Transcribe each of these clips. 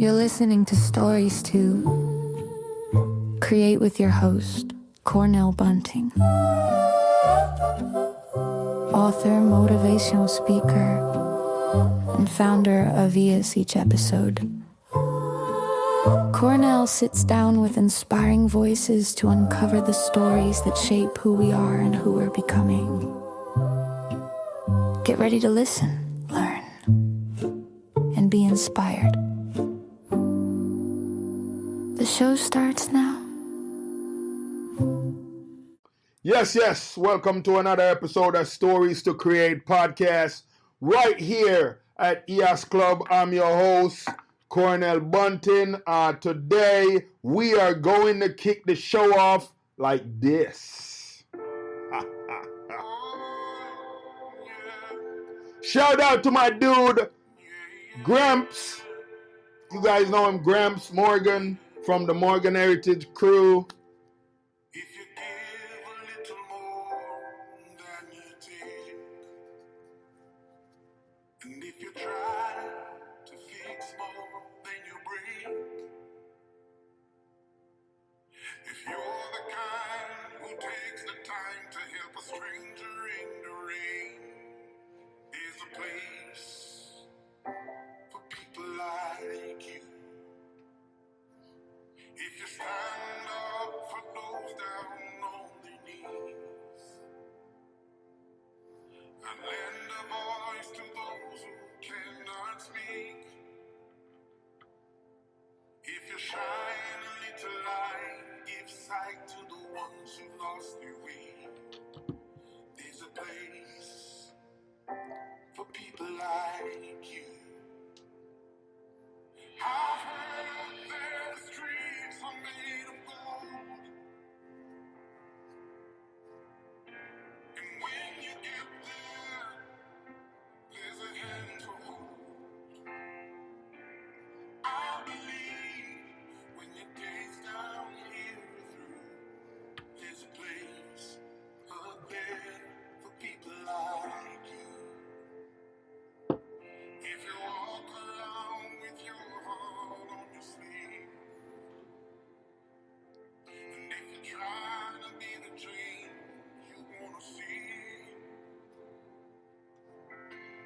You're listening to Stories to Create with your host, Cornell Bunting. Author, motivational speaker, and founder of EHAS Each Episode. Cornell sits down with inspiring voices to uncover the stories that shape who we are and who we're becoming. Get ready to listen, learn, and be inspired. The show starts now. Yes. Welcome to another episode of Stories to Create podcast right here at EHAS Club. I'm your host, Cornell Bunting. Today, we are going to kick the show off like this. Shout out to my dude, Gramps. You guys know him, Gramps Morgan from the Morgan Heritage Crew. If you give a little more than you take, and if you try to fix more than you break, if you're the kind who takes the time to help a stranger in the rain, there's a place for people like you. If you stand up for those down on their knees and lend a voice to those who cannot speak, if you shine a little light, give sight to the ones who lost their way, there's a place for people like you. I've heard their streets are made of gold, and when you get there, there's a hand to hold. I believe when your days down here through, there's a place up there for people like you. If you walk around with your heart on your sleeve, and if you're trying to be the dream you want to see,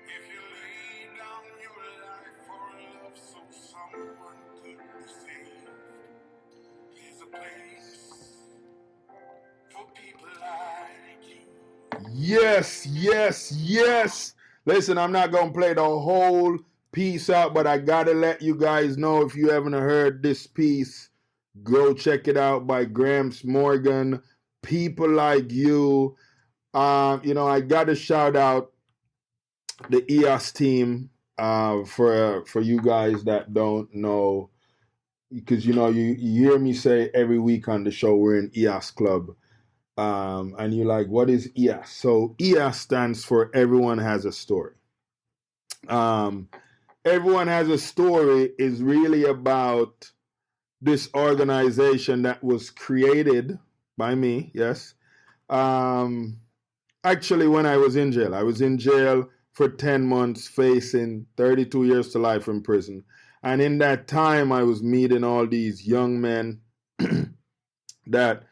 if you lay down your life for love so someone could be saved, there's a place for people like you. Yes. Listen, I'm not going to play the whole piece out, but I got to let you guys know, if you haven't heard this piece, go check it out by Gramps Morgan, People Like You. I got to shout out the EHAS team for you guys that don't know, because, you hear me say every week on the show, we're in EHAS Club. And you're like, what is EHAS? So EHAS stands for Everyone Has a Story. Everyone Has a Story is really about this organization that was created by me, yes. Actually, when I was in jail for 10 months, facing 32 years to life in prison. And in that time, I was meeting all these young men that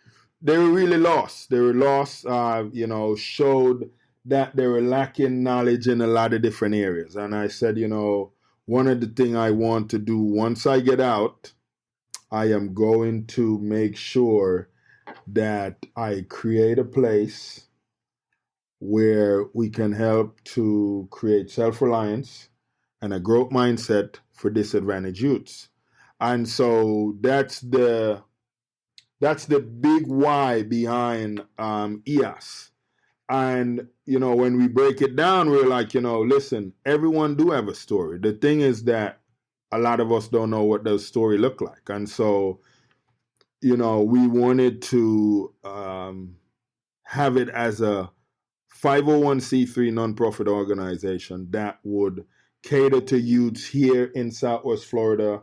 they were really lost. They were lost, showed that they were lacking knowledge in a lot of different areas. And I said, one of the things I want to do once I get out, I am going to make sure that I create a place where we can help to create self-reliance and a growth mindset for disadvantaged youths. And so that's the big why behind EHAS. And, when we break it down, we're like, listen, everyone do have a story. The thing is that a lot of us don't know what those story look like. And so, we wanted to have it as a 501c3 nonprofit organization that would cater to youths here in Southwest Florida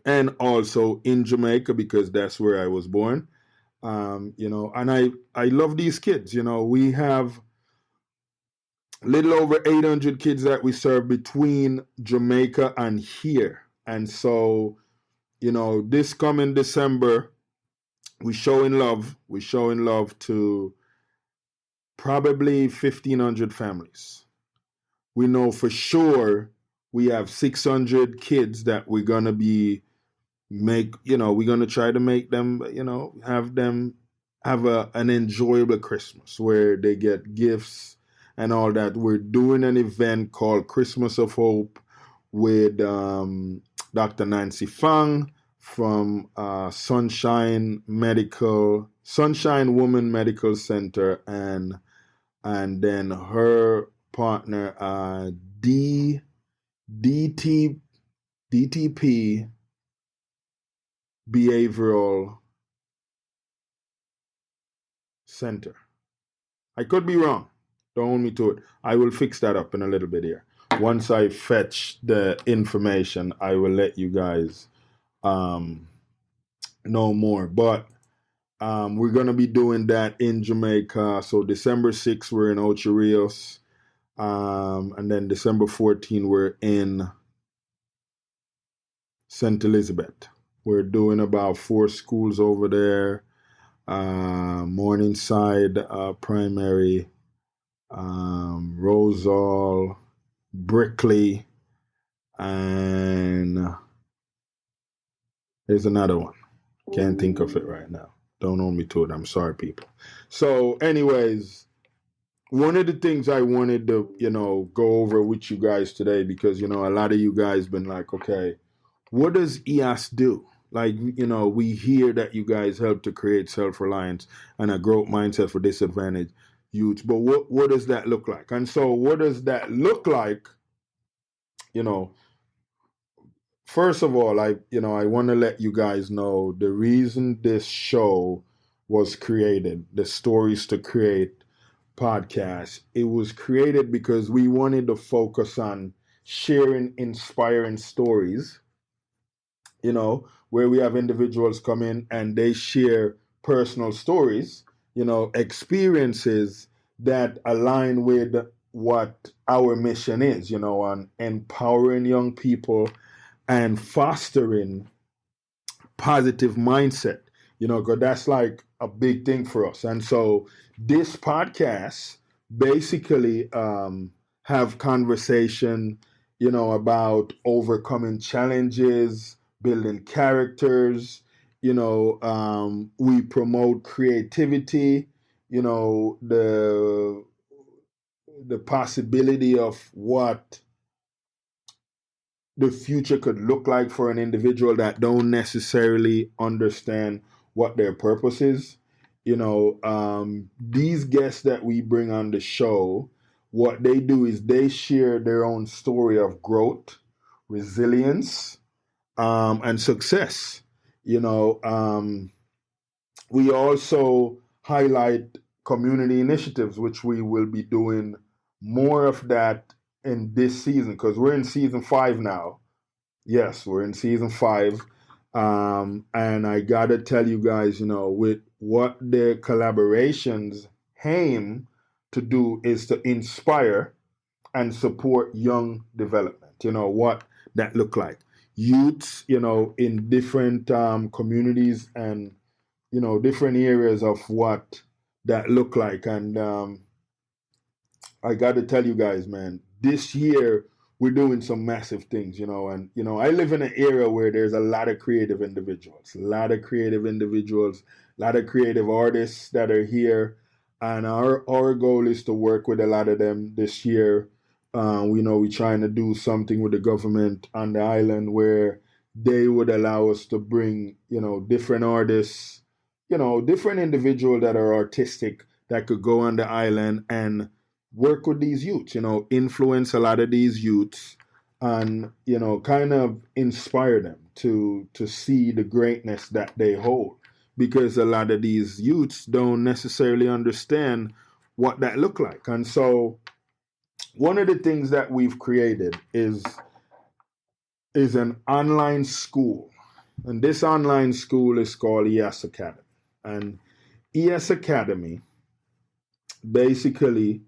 and also in Jamaica, because that's where I was born. And I love these kids. We have a little over 800 kids that we serve between Jamaica and here. And so, this coming December, we're showing love to probably 1,500 families. We know for sure we have 600 kids that we're going to we're going to try to make them, have them have an enjoyable Christmas where they get gifts and all that. We're doing an event called Christmas of Hope with Dr. Nancy Fang from Sunshine Woman Medical Center, and then her partner DTP Behavioral Center. I could be wrong. Don't hold me to it. I will fix that up in a little bit here. Once I fetch the information, I will let you guys know more. But we're going to be doing that in Jamaica. So December 6th, we're in Ocho Rios. And then December 14th, we're in St. Elizabeth. We're doing about 4 schools over there. Morningside Primary, Rosal, Brickley, and there's another one. Can't think of it right now. Don't hold me to it. I'm sorry, people. So anyways, one of the things I wanted to, go over with you guys today, because, a lot of you guys been like, okay, what does EHAS do? Like, we hear that you guys help to create self-reliance and a growth mindset for disadvantaged youth. But what does that look like? And so what does that look like? First of all, I want to let you guys know the reason this show was created, the Stories to Create podcast. It was created because we wanted to focus on sharing inspiring stories, where we have individuals come in and they share personal stories, experiences that align with what our mission is, on empowering young people and fostering positive mindset, because that's like a big thing for us. And so this podcast basically have conversation, about overcoming challenges, building characters, we promote creativity, the possibility of what the future could look like for an individual that don't necessarily understand what their purpose is. These guests that we bring on the show, what they do is they share their own story of growth, resilience, and success. We also highlight community initiatives, which we will be doing more of that in this season, because we're in season 5 now. Yes, we're in season 5. And I gotta tell you guys, with what the collaborations aim to do is to inspire and support young development. What that look like. Youths, in different communities and, different areas of what that look like. And I got to tell you guys, man, this year we're doing some massive things, and, I live in an area where there's a lot of creative individuals, a lot of creative artists that are here. And our goal is to work with a lot of them this year. We're trying to do something with the government on the island where they would allow us to bring, different artists, different individuals that are artistic that could go on the island and work with these youths, influence a lot of these youths and, kind of inspire them to see the greatness that they hold. Because a lot of these youths don't necessarily understand what that look like. And so one of the things that we've created is an online school. And this online school is called EHAS Academy. And EHAS Academy basically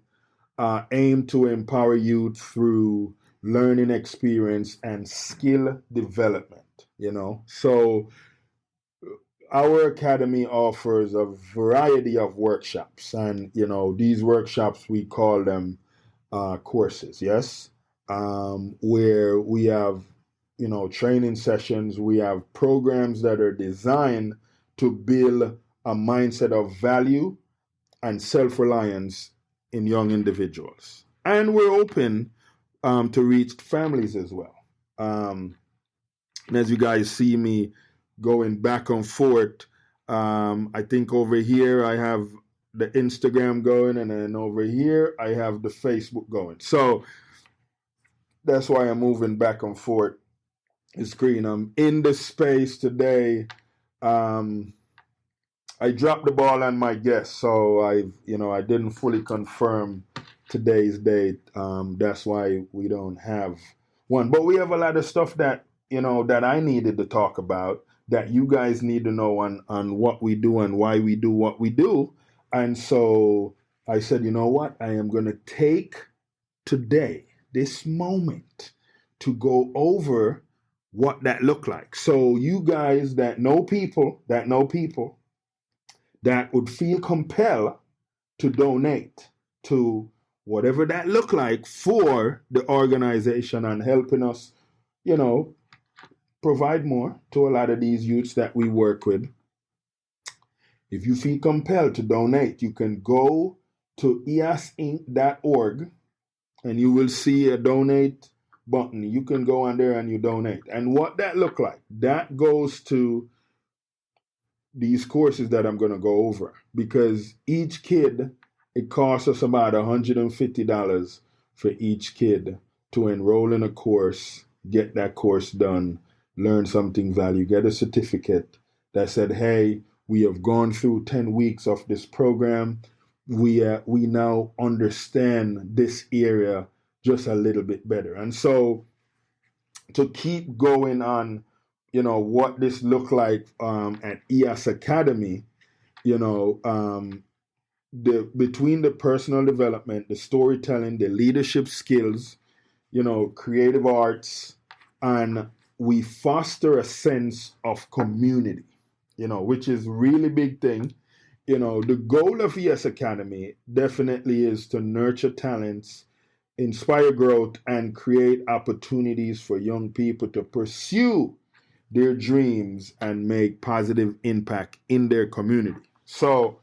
aim to empower youth through learning experience, and skill development, So our academy offers a variety of workshops, and these workshops, we call them courses, yes, where we have training sessions, we have programs that are designed to build a mindset of value and self-reliance in young individuals, and we're open to reach families as well. And as you guys see me going back and forth, I think over here I have the Instagram going, and then over here I have the Facebook going. So that's why I'm moving back and forth the screen. I'm in the space today. I dropped the ball on my guest, so I didn't fully confirm today's date. That's why we don't have one, but we have a lot of stuff that that I needed to talk about, that you guys need to know on what we do and why we do what we do. And so I said, you know what? I am going to take today, this moment, to go over what that looked like. So you guys that know people that would feel compelled to donate to whatever that look like for the organization and helping us, provide more to a lot of these youths that we work with. If you feel compelled to donate, you can go to ehasinc.org and you will see a donate button. You can go on there and you donate. And what that look like, that goes to these courses that I'm going to go over, because each kid, it costs us about $150 for each kid to enroll in a course, get that course done, learn something value, get a certificate that said, hey, we have gone through 10 weeks of this program. We now understand this area just a little bit better. And so to keep going on, what this looked like at EHAS Academy, between the personal development, the storytelling, the leadership skills, creative arts, and we foster a sense of community, which is a really big thing. The goal of EHAS Academy definitely is to nurture talents, inspire growth, and create opportunities for young people to pursue their dreams and make positive impact in their community. So,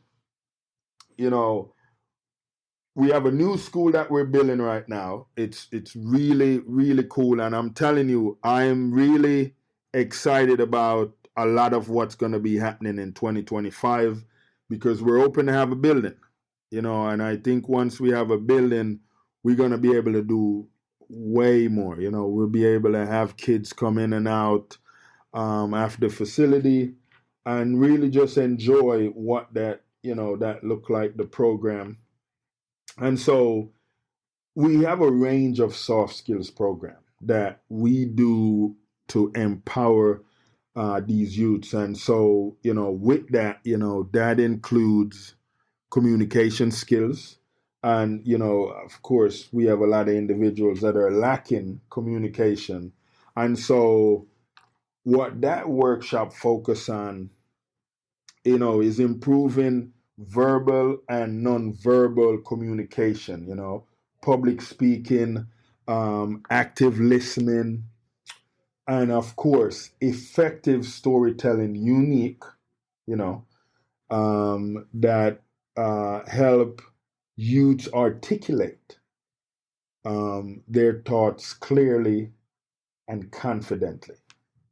we have a new school that we're building right now. It's really, really cool. And I'm telling you, I'm really excited about a lot of what's going to be happening in 2025, because we're open to have a building, and I think once we have a building, we're going to be able to do way more. We'll be able to have kids come in and out after the facility and really just enjoy what that look like, the program. And so we have a range of soft skills program that we do to empower these youths. And so, with that, that includes communication skills. And, of course, we have a lot of individuals that are lacking communication. And so what that workshop focus on, is improving verbal and nonverbal communication, public speaking, active listening, and of course, effective storytelling, unique, that help youths articulate their thoughts clearly and confidently.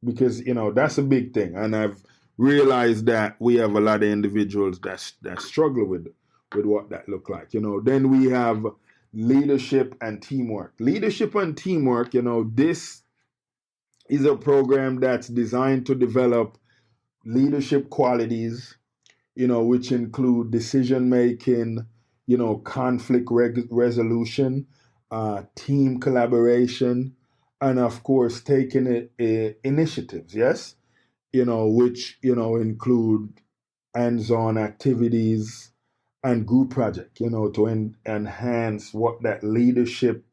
Because, that's a big thing. And I've realized that we have a lot of individuals that struggle with what that look like. Then we have leadership and teamwork. Leadership and teamwork, this is a program that's designed to develop leadership qualities, which include decision making, conflict resolution, team collaboration, and of course taking initiatives, yes, which include hands-on activities and group project, to enhance what that leadership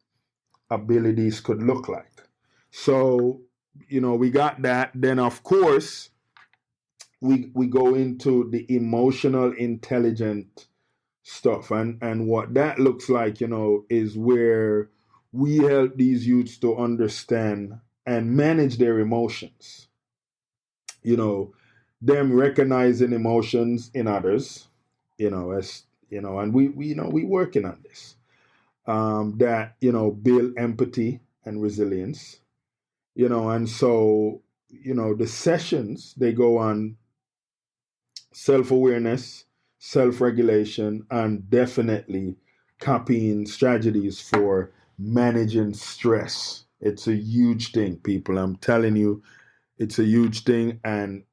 abilities could look like. So, we got that. Then, of course, we go into the emotional intelligent stuff. And what that looks like, is where we help these youths to understand and manage their emotions. Them recognizing emotions in others, as and we working on this. That build empathy and resilience. And so the sessions, they go on self-awareness, self-regulation, and definitely copying strategies for managing stress. It's a huge thing, people. I'm telling you, it's a huge thing. And,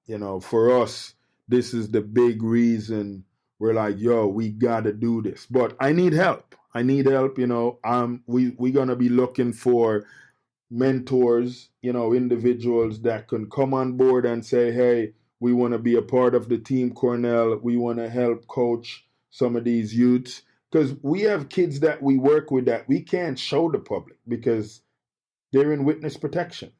for us, this is the big reason we're like, yo, we got to do this. But I need help. We're going to be looking for mentors, individuals that can come on board and say, hey, we want to be a part of the team Cornell. We want to help coach some of these youths. Because we have kids that we work with that we can't show the public because they're in witness protection,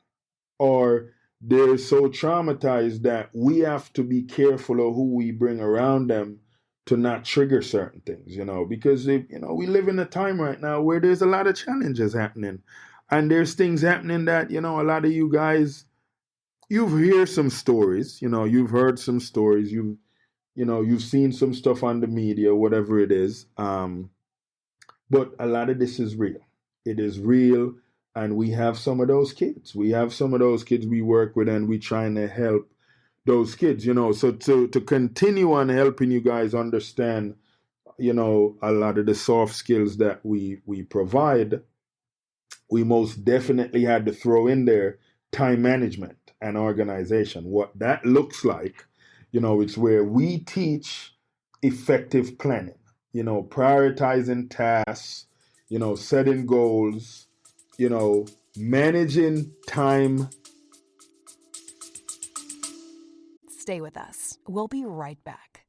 or they're so traumatized that we have to be careful of who we bring around them to not trigger certain things, because we live in a time right now where there's a lot of challenges happening. And there's things happening that, a lot of you guys, you've heard some stories, you've heard some stories, you've seen some stuff on the media, whatever it is. But a lot of this is real. It is real. And we have some of those kids. We work with, and we trying to help those kids, So to continue on helping you guys understand, a lot of the soft skills that we provide, we most definitely had to throw in there time management and organization. What that looks like, it's where we teach effective planning, prioritizing tasks, setting goals, managing time. Stay with us. We'll be right back.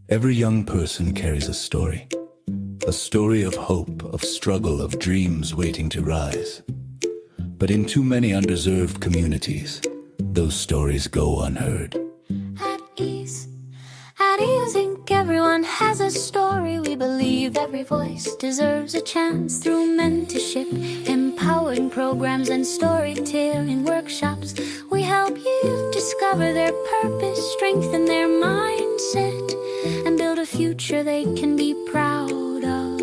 Every young person carries a story of hope, of struggle, of dreams waiting to rise. But in too many underserved communities, those stories go unheard. At EHAS Inc. Everyone has a story. We believe every voice deserves a chance. Through mentorship, empowering programs, and storytelling workshops, we help youth discover their purpose, strengthen their mindset, and build a future they can be proud of.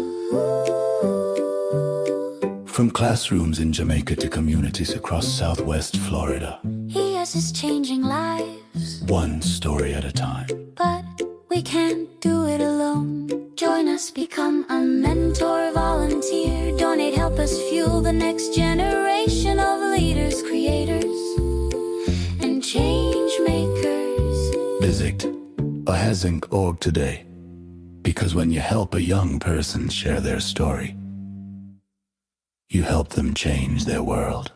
From classrooms in Jamaica to communities across Southwest Florida, EHAS is changing lives, one story at a time. but we can't do it alone. Join us, become a mentor, volunteer, donate, help us fuel the next generation of leaders, creators, and change makers. Visit EHASINC.org today, because when you help a young person share their story, you help them change their world.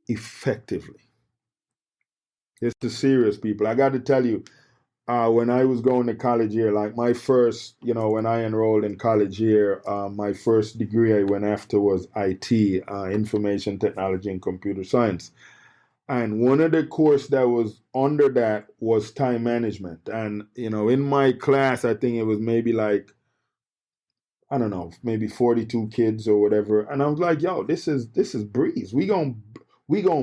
Effectively. This is serious, people. I got to tell you, when I was going to college here, like my first, when I enrolled in college here, my first degree I went after was IT, information technology and computer science. And one of the course that was under that was time management. And, in my class, I think it was maybe like, I don't know, maybe 42 kids or whatever. And I was like, yo, this is breeze. We gonna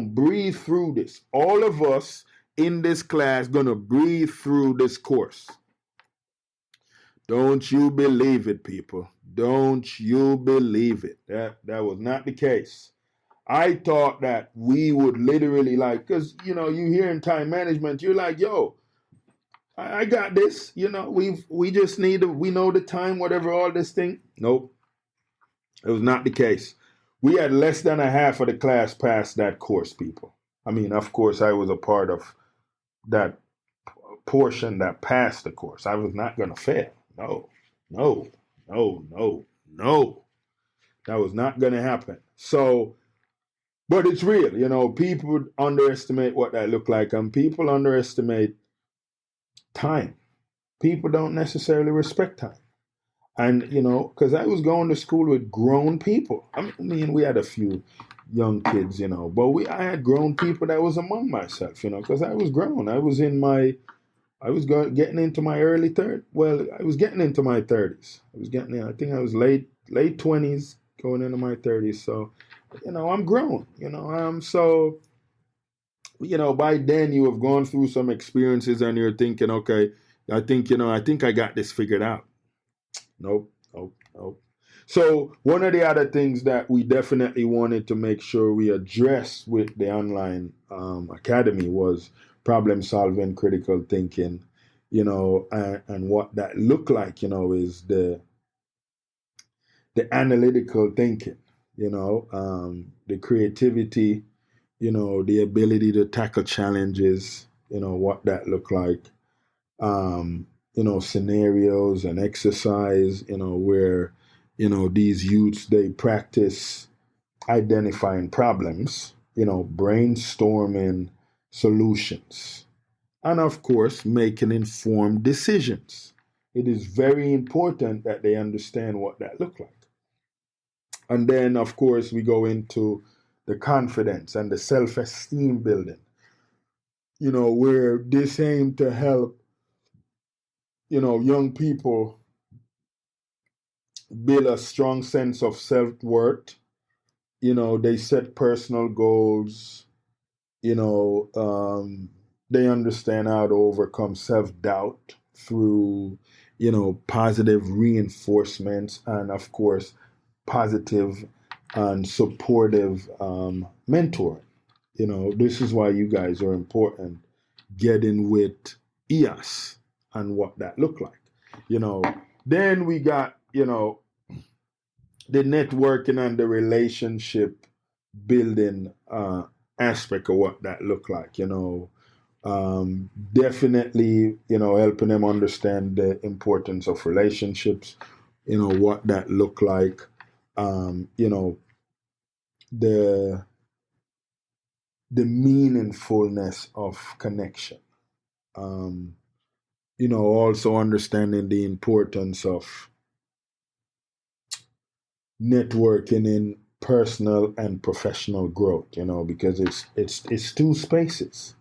breathe through this. All of us in this class gonna breathe through this course. Don't you believe it, people? Don't you believe it? That was not the case. I thought that we would literally because you hear in time management, you're like, yo, I got this. We just we know the time, whatever, all this thing. Nope, it was not the case. We had less than a half of the class pass that course, people. I mean, of course, I was a part of that portion that passed the course. I was not going to fail. No, no, no, no, no. That was not going to happen. So, but it's real. You know, people underestimate what that look like, and people underestimate time. People don't necessarily respect time. And, you know, because I was going to school with grown people. I mean, we had a few young kids, you know, but I had grown people that was among myself, you know, because I was grown. Getting into my early third. Well, I was getting into my 30s. I think I was late 20s going into my 30s. So, you know, I'm grown, you know, so, you know, by then you have gone through some experiences and you're thinking, okay, I think I got this figured out. Nope, nope, nope. So one of the other things that we definitely wanted to make sure we address with the online academy was problem solving, critical thinking, you know, and what that looked like, you know, is the analytical thinking, you know, the creativity, you know, the ability to tackle challenges, you know, what that looked like, you know, scenarios and exercise, you know, where, you know, these youths, they practice identifying problems, you know, brainstorming solutions, and of course, making informed decisions. It is very important that they understand what that look like. And then, of course, we go into the confidence and the self-esteem building, you know, where this aim to help, you know, young people build a strong sense of self-worth. You know, they set personal goals. You know, they understand how to overcome self-doubt through, you know, positive reinforcements and, of course, positive and supportive mentoring. You know, this is why you guys are important. Getting with EHAS and what that looked like. You know, then we got, you know, the networking and the relationship building aspect of what that looked like, you know. Definitely, you know, helping them understand the importance of relationships, you know, what that looked like, you know, the meaningfulness of connection. You know, also understanding the importance of networking in personal and professional growth, you know, because it's two spaces.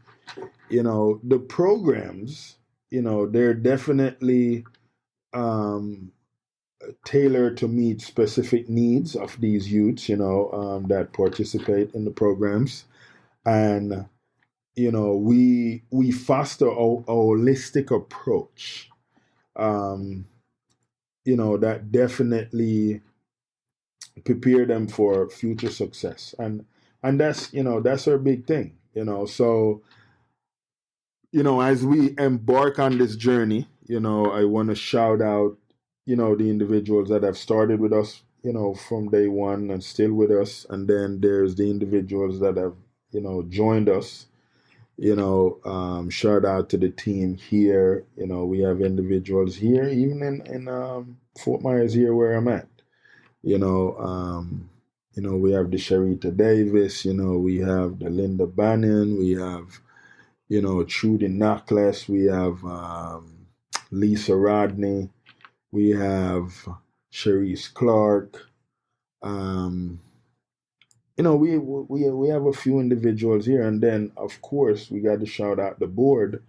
You know, the programs, you know, they're definitely tailored to meet specific needs of these youths, you know, that participate in the programs. And, you know, we foster a holistic approach, you know, that definitely prepare them for future success. And that's, you know, that's our big thing, you know. So, you know, as we embark on this journey, you know, I want to shout out, you know, the individuals that have started with us, you know, from day one and still with us. And then there's the individuals that have, you know, joined us, you know, shout out to the team here. You know, we have individuals here, even in Fort Myers here where I'm at. You know, we have the Sharita Davis, you know, we have the Linda Bannon, we have, you know, Trudy Knockless, we have Lisa Rodney, we have Sharice Clark. You know, we have a few individuals here, and then of course we got to shout out the board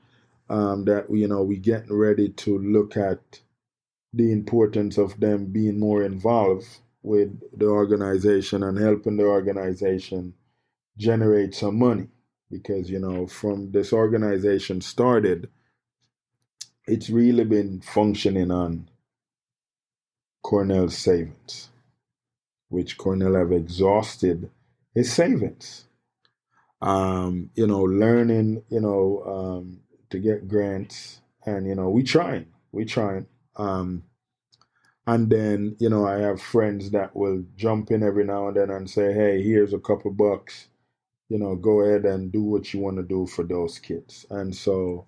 that you know we getting ready to look at the importance of them being more involved with the organization and helping the organization generate some money. Because, you know, from this organization started, it's really been functioning on Cornell's savings, which Cornell have exhausted his savings. You know, learning, you know, to get grants, and, you know, we trying. And then, you know, I have friends that will jump in every now and then and say, hey, here's a couple bucks. go ahead and do what you want to do for those kids. And so,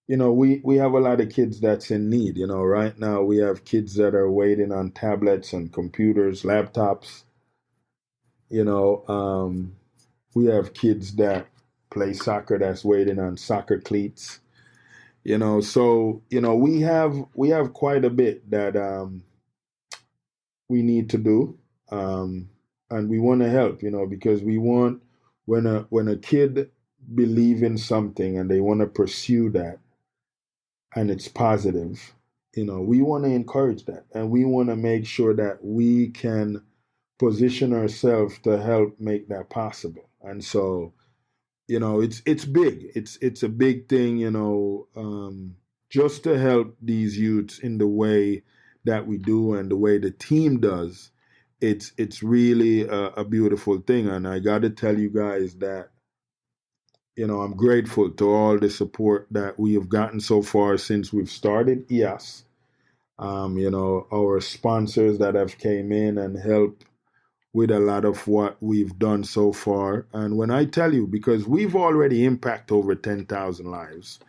we have a lot of kids that's in need. Right now we have kids that are waiting on tablets and computers, laptops. We have kids that play soccer that's waiting on soccer cleats. So we have quite a bit that we need to do, and we want to help. Because we want, when a kid believe in something and they want to pursue that, and it's positive, we want to encourage that, and we want to make sure that we can position ourselves to help make that possible. And so, it's big. It's a big thing, just to help these youths in the way that we do and the way the team does. It's really a beautiful thing, and I got to tell you guys that I'm grateful to all the support that we have gotten so far since we've started EHAS. Our sponsors that have came in and helped with a lot of what we've done so far. And when I tell you, because we've already impacted over 10,000 lives,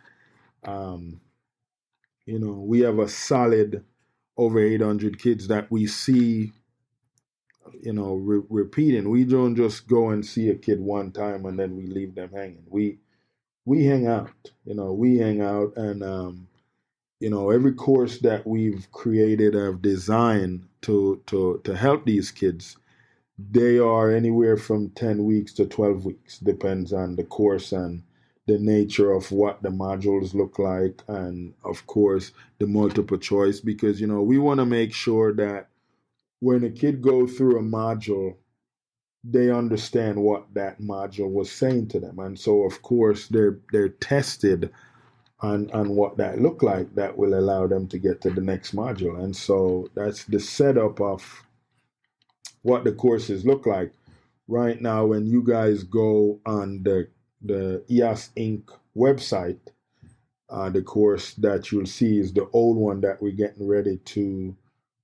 we have a solid over 800 kids that we see, repeating. We don't just go and see a kid one time and then we leave them hanging. We hang out, and every course that we've created, have designed to help these kids. They are anywhere from 10 weeks to 12 weeks, depends on the course and the nature of what the modules look like, and of course the multiple choice, because we want to make sure that when a kid goes through a module, they understand what that module was saying to them. And so of course they're tested on what that look like, that will allow them to get to the next module. And so that's the setup of what the courses look like. Right now, when you guys go on the EHAS Inc. website, the course that you'll see is the old one that we're getting ready to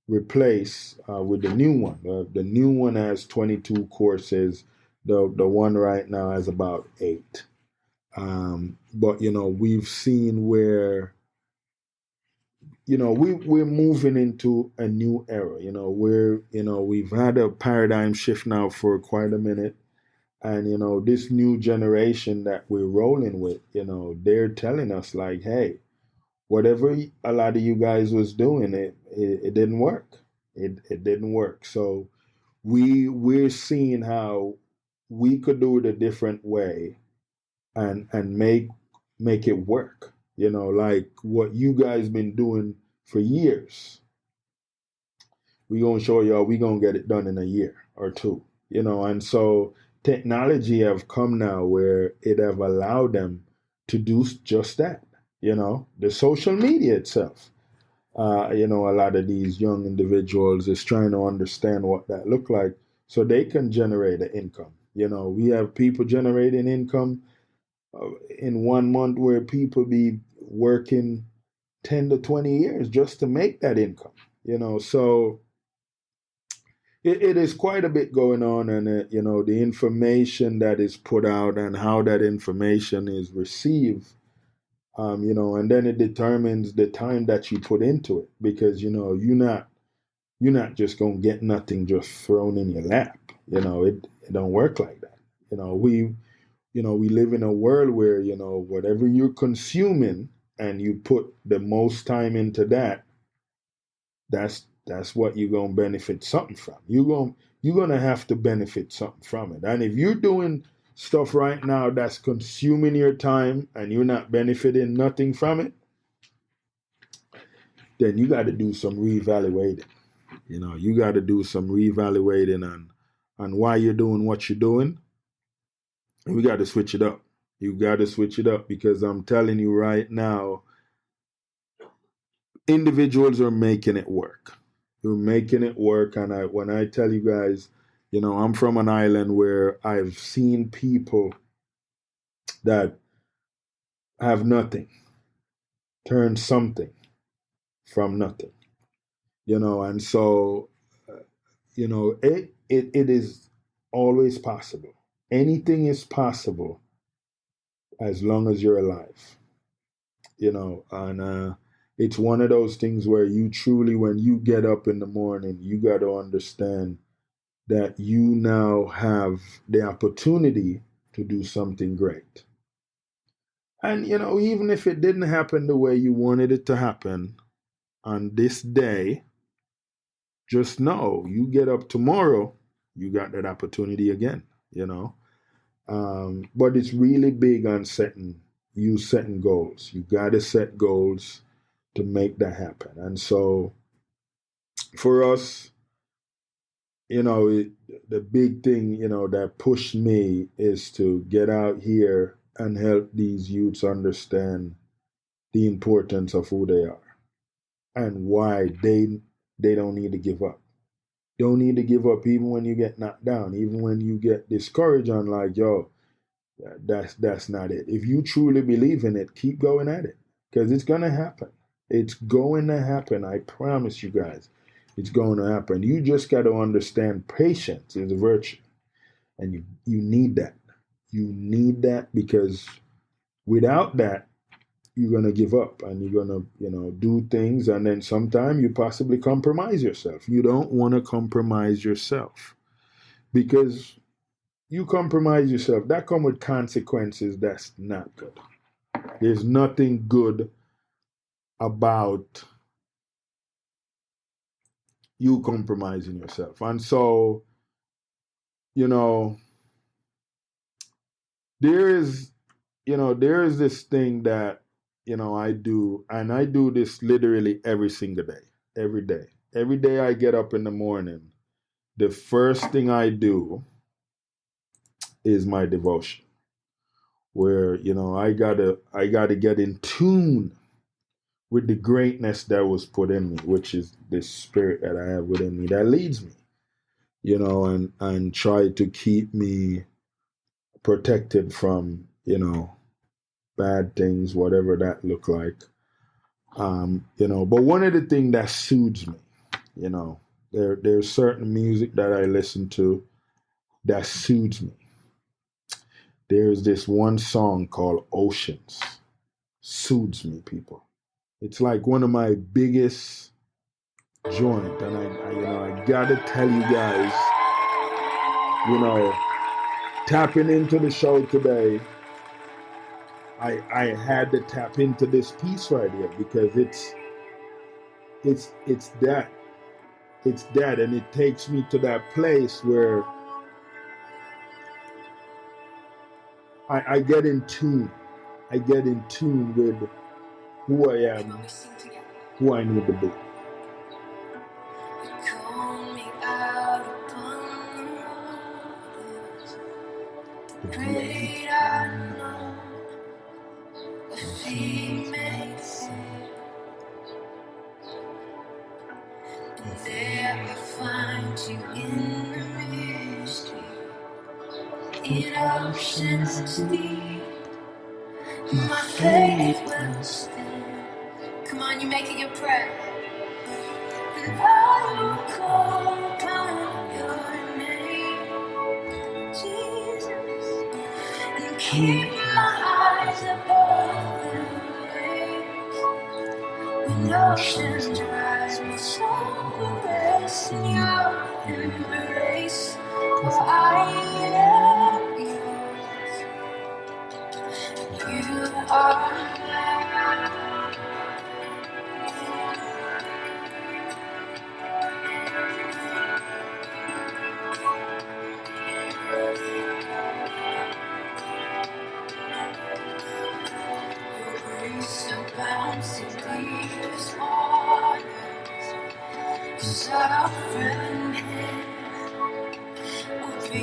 replace with the new one. The new one has 22 courses. The one right now has about 8. But we've seen where we're moving into a new era. We've had a paradigm shift now for quite a minute, and this new generation that we're rolling with, they're telling us like, hey, whatever a lot of you guys was doing, it didn't work. It didn't work. So we're seeing how we could do it a different way and make it work. Like what you guys been doing for years. We gonna show y'all we gonna get it done in a year or two. And so technology have come now where it have allowed them to do just that. The social media itself. A lot of these young individuals is trying to understand what that look like so they can generate an income. We have people generating income in 1 month where people be working 10 to 20 years just to make that income. So it is quite a bit going on, and the information that is put out and how that information is received, and then it determines the time that you put into it, because you're not just gonna get nothing just thrown in your lap. It don't work like that. We live in a world where whatever you're consuming and you put the most time into that, that's what you're gonna benefit something from. You're gonna have to benefit something from it. And if you're doing stuff right now that's consuming your time and you're not benefiting nothing from it, then you got to do some reevaluating. You got to do some reevaluating on why you're doing what you're doing. And we got to switch it up. You got to switch it up, because I'm telling you right now, individuals are making it work. You're making it work. And when I tell you guys, I'm from an island where I've seen people that have nothing turn something from nothing. And so, it is always possible. anything is possible as long as you're alive, and it's one of those things where you truly, when you get up in the morning, you got to understand that you now have the opportunity to do something great. And, even if it didn't happen the way you wanted it to happen on this day, just know you get up tomorrow, you got that opportunity again, But it's really big on setting goals. You got to set goals to make that happen. And so for us, the big thing, that pushed me is to get out here and help these youths understand the importance of who they are and why they don't need to give up. Don't need to give up even when you get knocked down, even when you get discouraged on like, yo, that's not it. If you truly believe in it, keep going at it because it's going to happen. It's going to happen. I promise you guys, it's going to happen. You just got to understand patience is a virtue. And you need that. You need that because without that, you're going to give up and you're going to, do things. And then sometime you possibly compromise yourself. You don't want to compromise yourself because you compromise yourself. That comes with consequences. That's not good. There's nothing good about you compromising yourself. And so, there is this thing that, I do, and I do this literally every single day, every day. Every day I get up in the morning, the first thing I do is my devotion, where, I gotta get in tune with the greatness that was put in me, which is this spirit that I have within me that leads me, and try to keep me protected from, bad things, whatever that look like. But one of the things that soothes me, there's certain music that I listen to that soothes me. There's this one song called Oceans. Soothes me, people. It's like one of my biggest joint. And I gotta tell you guys, tapping into the show today, I had to tap into this piece right here because it's that. It's that, and it takes me to that place where I get in tune. I get in tune with who I am, who I need to be. Great unknown, the feet may say, and there I find you in the mystery, in oceans deep. My faith will stand. Come on, you make it your prayer. And I will call upon your name, Jesus, and keep my eyes above the waves. When oceans rise, my soul will rest in your embrace. For I am yours. You are mine. Your grace abounds in deepest waters. Your sovereign hand will be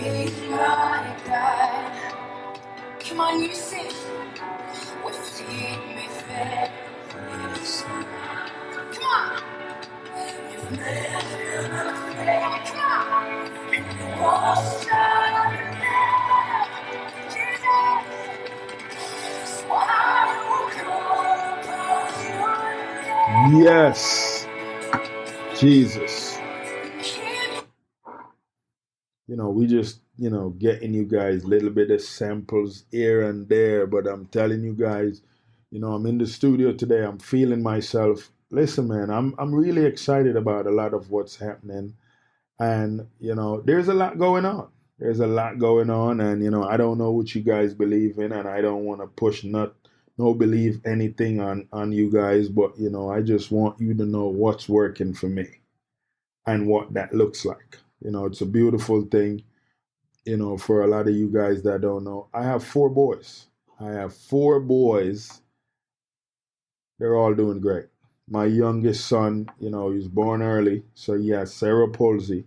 my guide. Come on, you sing. Will feed me fair. Come on. You've never failed. Come on. And you won't stop now. Jesus. So I will call upon your name. Yes. Jesus. We getting you guys a little bit of samples here and there, but I'm telling you guys, I'm in the studio today. I'm feeling myself. Listen, man, I'm really excited about a lot of what's happening. And, there's a lot going on. There's a lot going on. And, I don't know what you guys believe in, and I don't want to push no believe anything on you guys, but, I just want you to know what's working for me and what that looks like. It's a beautiful thing. For a lot of you guys that don't know, I have 4 boys. They're all doing great. My youngest son, he was born early, so he has cerebral palsy.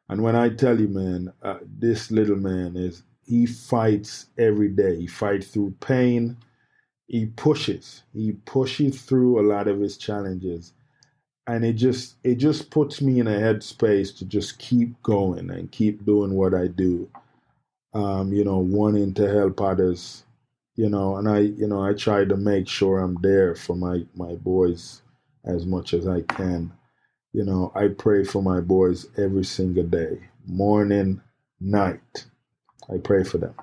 And when I tell you, man, this little man he fights every day. He fights through pain. He pushes through a lot of his challenges. And it just puts me in a headspace to just keep going and keep doing what I do. Wanting to help others, and I try to make sure I'm there for my boys as much as I can. I pray for my boys every single day, morning, night. I pray for them.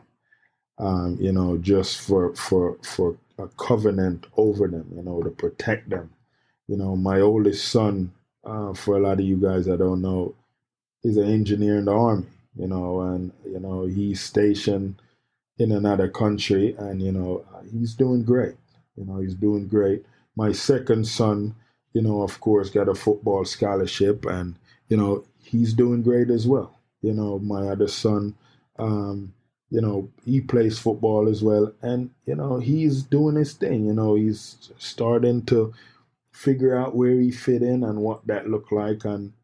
Just for a covenant over them, to protect them. My oldest son, for a lot of you guys that don't know, is an engineer in the army, and, he's stationed in another country, and, he's doing great. He's doing great. My second son, of course, got a football scholarship, and, he's doing great as well. My other son, he plays football as well, and, he's doing his thing. He's starting to figure out where he fit in and what that looked like. And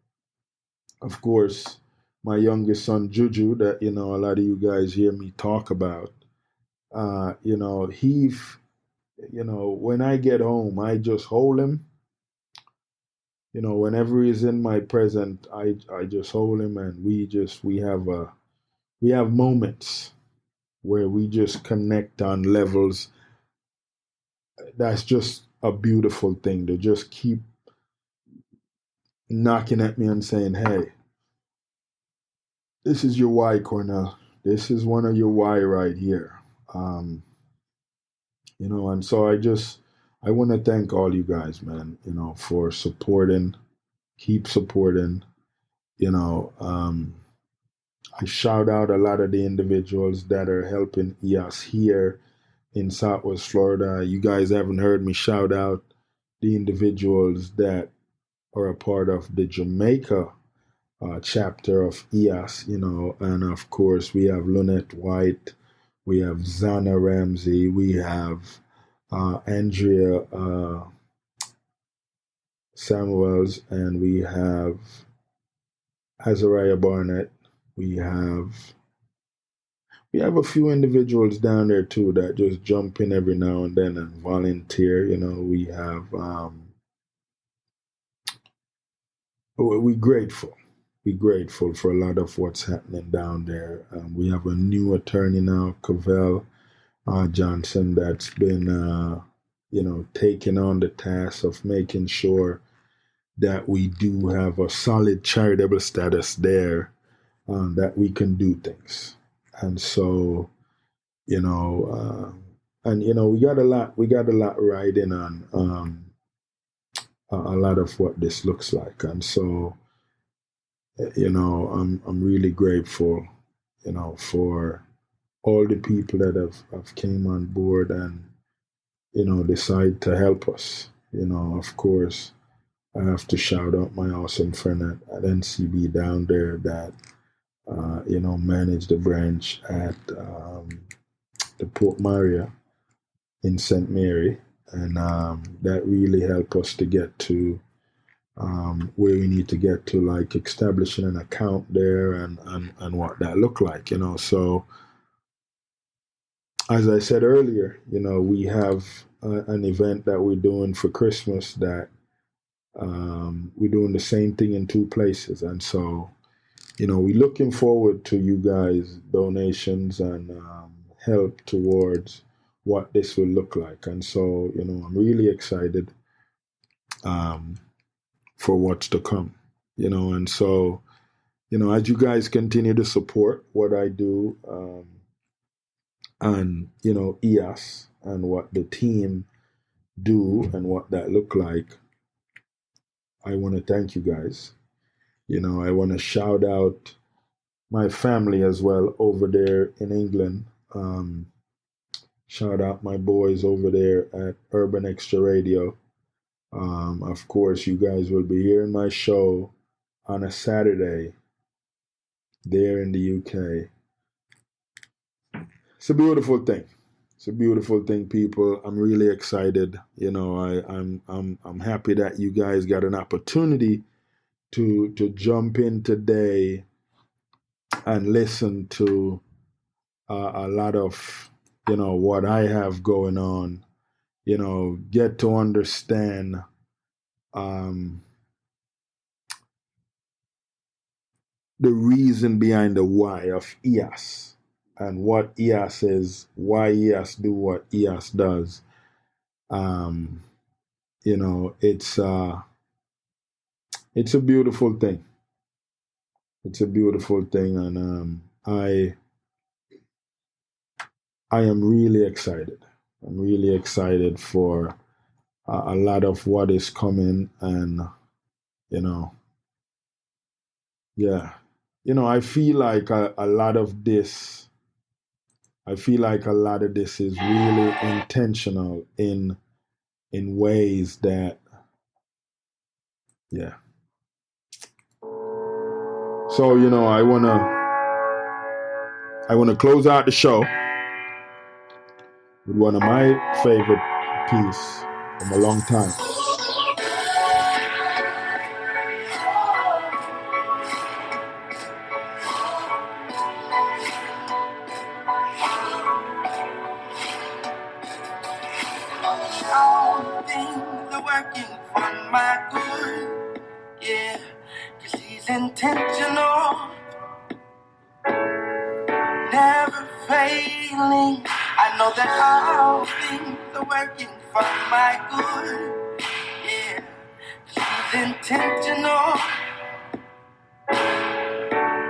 of course, my youngest son, Juju, that, a lot of you guys hear me talk about, when I get home, I just hold him. Whenever he's in my present, I just hold him, and we have moments where we just connect on levels. That's just a beautiful thing, to just keep knocking at me and saying, hey, this is your why, Cornell. This is one of your why right here. And so I want to thank all you guys, man, for supporting, keep supporting. I shout out a lot of the individuals that are helping EHAS here in Southwest Florida. You guys haven't heard me shout out the individuals that are a part of the Jamaica chapter of EHAS, and of course we have Lynette White, we have Zana Ramsey, we have Andrea Samuels, and we have Azariah Barnett. We have a few individuals down there too that just jump in every now and then and volunteer. We have we're grateful. We're grateful for a lot of what's happening down there. We have a new attorney now, Cavell Johnson, that's been taking on the task of making sure that we do have a solid charitable status there, that we can do things. And so, we got a lot riding on a lot of what this looks like. And so, I'm really grateful, for all the people that have came on board and, decide to help us. Of course, I have to shout out my awesome friend at NCB down there that, managed the branch at the Port Maria in St. Mary. And that really helped us to get to where we need to get to, like establishing an account there and what that looked like, So as I said earlier, we have an event that we're doing for Christmas that we're doing the same thing in 2 places. And so, we're looking forward to you guys' donations and help towards what this will look like. And so, I'm really excited for what's to come, and so as you guys continue to support what I do, and, EHAS and what the team do and what that look like, I want to thank you guys. I want to shout out my family as well over there in England. Shout out my boys over there at Urban Extra Radio. Of course, you guys will be hearing my show on a Saturday there in the UK. It's a beautiful thing. It's a beautiful thing, people. I'm really excited. I'm happy that you guys got an opportunity to jump in today and listen to a lot of what I have going on. Get to understand the reason behind the why of EHAS and what EHAS is, why EHAS do what EHAS does. It's a beautiful thing. It's a beautiful thing, and I am really excited. I'm really excited for a lot of what is coming, and I feel like a lot of this. I feel like a lot of this is really intentional in ways that, So I wanna close out the show with one of my favorite pieces from a long time. All things are working for my good, yeah, 'cause he's intentional, never failing. I know that all things are working for my good, yeah, 'cause he's intentional,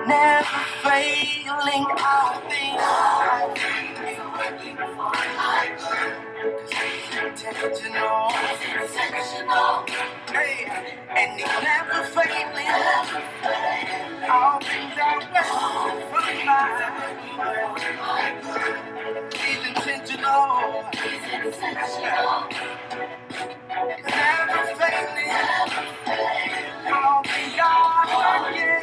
never failing. All things are working for my good, 'cause he's intentional, hey, and he's never failing. All things are working for my good. He's intentional, never failing. All things are working,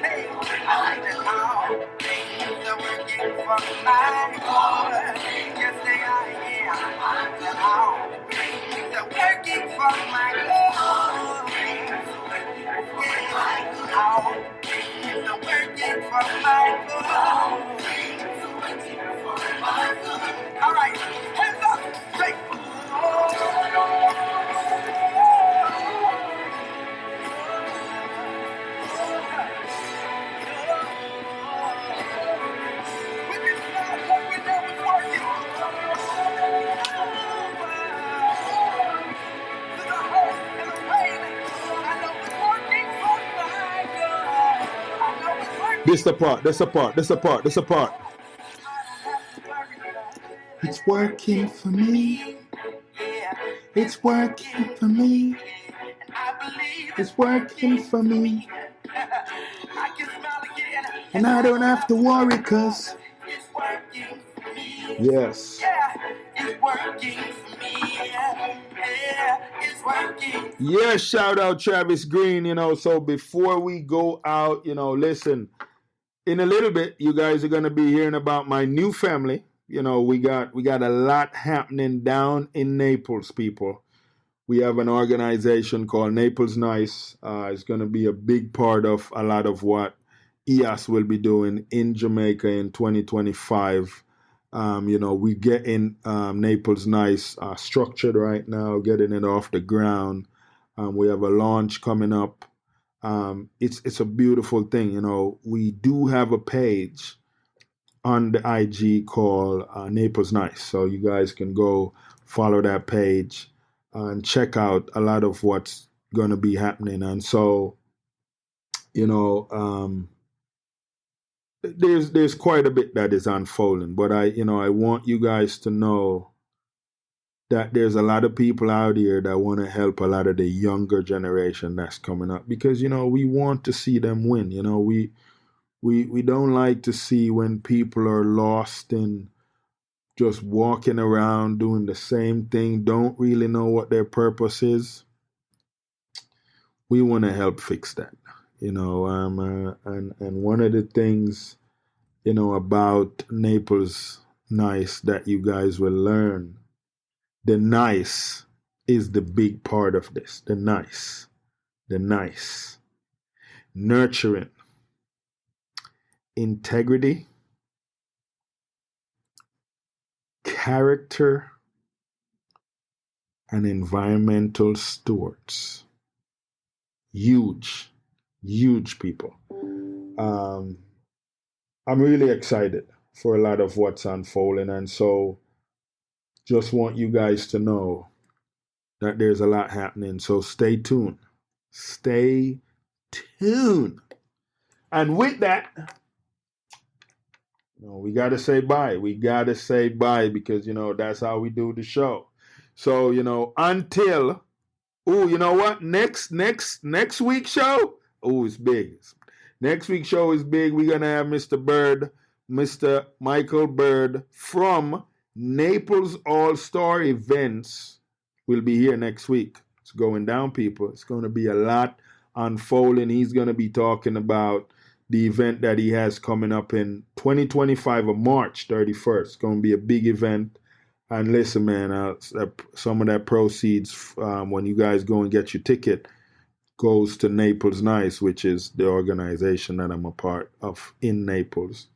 hey, all things are working for my good. Yes, they are, yeah. All things are working for my good. Yeah, all things are working for my good. All right, hands up, say, This the part. It's working for me. It's working for me. It's working for me. And I don't have to worry, 'cause it's working for me. Yes. Yeah, it's working for me. Yeah, it's working. Yeah, shout out Travis Green, so before we go out, listen, in a little bit, you guys are going to be hearing about my new family. We got a lot happening down in Naples, people. We have an organization called Naples Nice. It's going to be a big part of a lot of what EHAS will be doing in Jamaica in 2025. We getting Naples Nice structured right now, getting it off the ground. We have a launch coming up. It's a beautiful thing. We do have a page on the IG called Naples Nice, so you guys can go follow that page and check out a lot of what's going to be happening. And so you know, there's quite a bit that is unfolding, but I want you guys to know that there's a lot of people out here that want to help a lot of the younger generation that's coming up, because we want to see them win. We don't like to see when people are lost in just walking around doing the same thing, don't really know what their purpose is. We want to help fix that, and one of the things, about Naples Nice that you guys will learn, the nice is the big part of this. The nice, nurturing, integrity, character, and environmental stewards. Huge people. I'm really excited for a lot of what's unfolding, and so just want you guys to know that there's a lot happening. So stay tuned. Stay tuned. And with that, we got to say bye. We got to say bye because, that's how we do the show. So, until, you know what? Next week's show, it's big. Next week's show is big. We're going to have Mr. Michael Bird from Naples All-Star Events will be here next week. It's going down, people. It's going to be a lot unfolding. He's going to be talking about the event that he has coming up in 2025 of March 31st. It's going to be a big event. And listen, man, some of that proceeds, when you guys go and get your ticket, goes to Naples Nice, which is the organization that I'm a part of in Naples.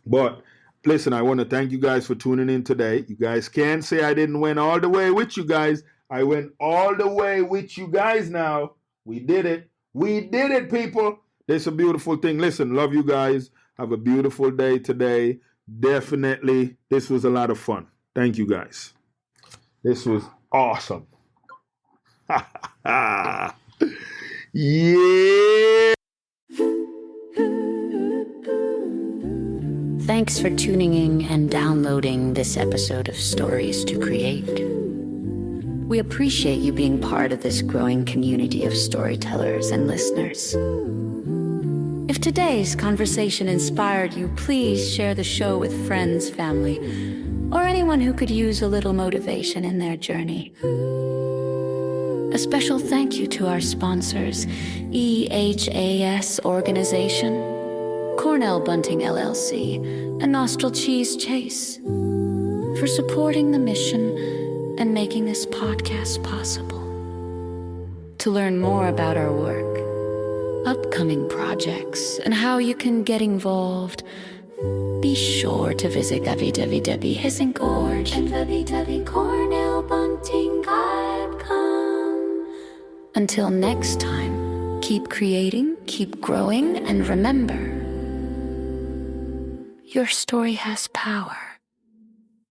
But listen, I want to thank you guys for tuning in today. You guys can't say I didn't win all the way with you guys. I went all the way with you guys now. We did it. We did it, people. It's a beautiful thing. Listen, love you guys. Have a beautiful day today. Definitely, this was a lot of fun. Thank you, guys. This was awesome. Yeah. Thanks for tuning in and downloading this episode of Stories to Create. We appreciate you being part of this growing community of storytellers and listeners. If today's conversation inspired you, please share the show with friends, family, or anyone who could use a little motivation in their journey. A special thank you to our sponsors, EHAS Organization, Cornell Bunting LLC, and Nostril Cheese Chase for supporting the mission and making this podcast possible. To learn more about our work, upcoming projects, and how you can get involved, be sure to visit www.EHASINC.org and www.cornellbunting.com. Until next time, keep creating, keep growing, and remember, your story has power.